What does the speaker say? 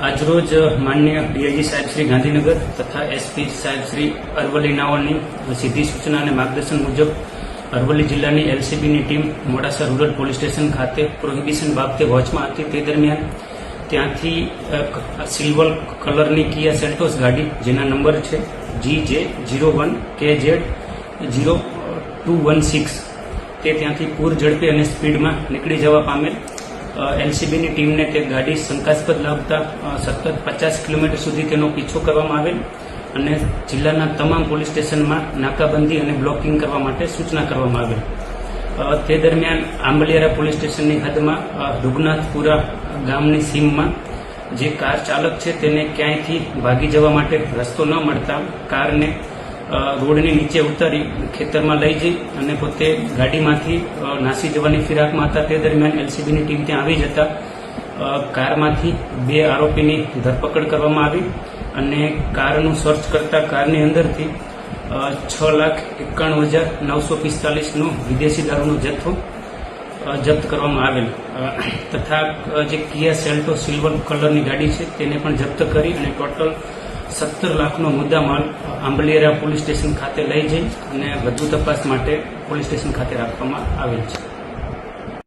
આજરોજ માનનીય ડીઆઈજી સાહેબ શ્રી ગાંધીનગર તથા એસપી સાહેબ શ્રી અરવલ્લી નાઓની સીધી સૂચના અને માર્ગદર્શન મુજબ અરવલ્લી જિલ્લાની એલસીબીની team Modasa rural police station ખાતે પ્રોહિબિશન બાબતે વોચમાં હતી. તે દરમિયાન ત્યાંથી સિલ્વર કલરની કિયા સેલ્ટોસ ગાડી જેના નંબર છે GJ01KZ0216 તે ત્યાંથી પૂર ઝડપે અને સ્પીડમાં નીકળી જવા પામેલ. એલસીબીની ટીમને તે ગાડી શંકાસ્પદ લાગતા સતત 50 કિલોમીટર સુધી તેનો પીછો કરવામાં આવેલ અને જિલ્લાના તમામ પોલીસ સ્ટેશનમાં નાકાબંધી અને બ્લોકિંગ કરવા માટે સૂચના કરવામાં આવેલ. તે દરમિયાન આંબલિયારા પોલીસ સ્ટેશનની હદમાં રૂગનાથપુરા ગામની સીમમાં જે કાર ચાલક છે તેને ક્યાંયથી ભાગી જવા માટે રસ્તો ન મળતા કારને રોડની નીચે ઉતારી ખેતરમાં લઈ જઈ અને પોતે ગાડીમાંથી નાસી જવાની ફિરાકમાં હતા. તે દરમિયાન એલસીબીની ટીમ ત્યાં આવી જતા કારમાંથી 2 આરોપીની ધરપકડ કરવામાં આવી અને કારનું સર્ચ કરતા કારની અંદરથી 6,91,945નો વિદેશી દારૂનો જથ્થો જપ્ત કરવામાં આવેલ તથા જે કિયા સેલ્ટો સિલ્વર કલરની ગાડી છે તેને પણ જપ્ત કરી અને ટોટલ 17 લાખનો મુદ્દામાલ આંબલિયારા પોલીસ સ્ટેશન ખાતે લઈ જઈ અને વધુ તપાસ માટે પોલીસ સ્ટેશન ખાતે રાખવામાં આવેલ છે.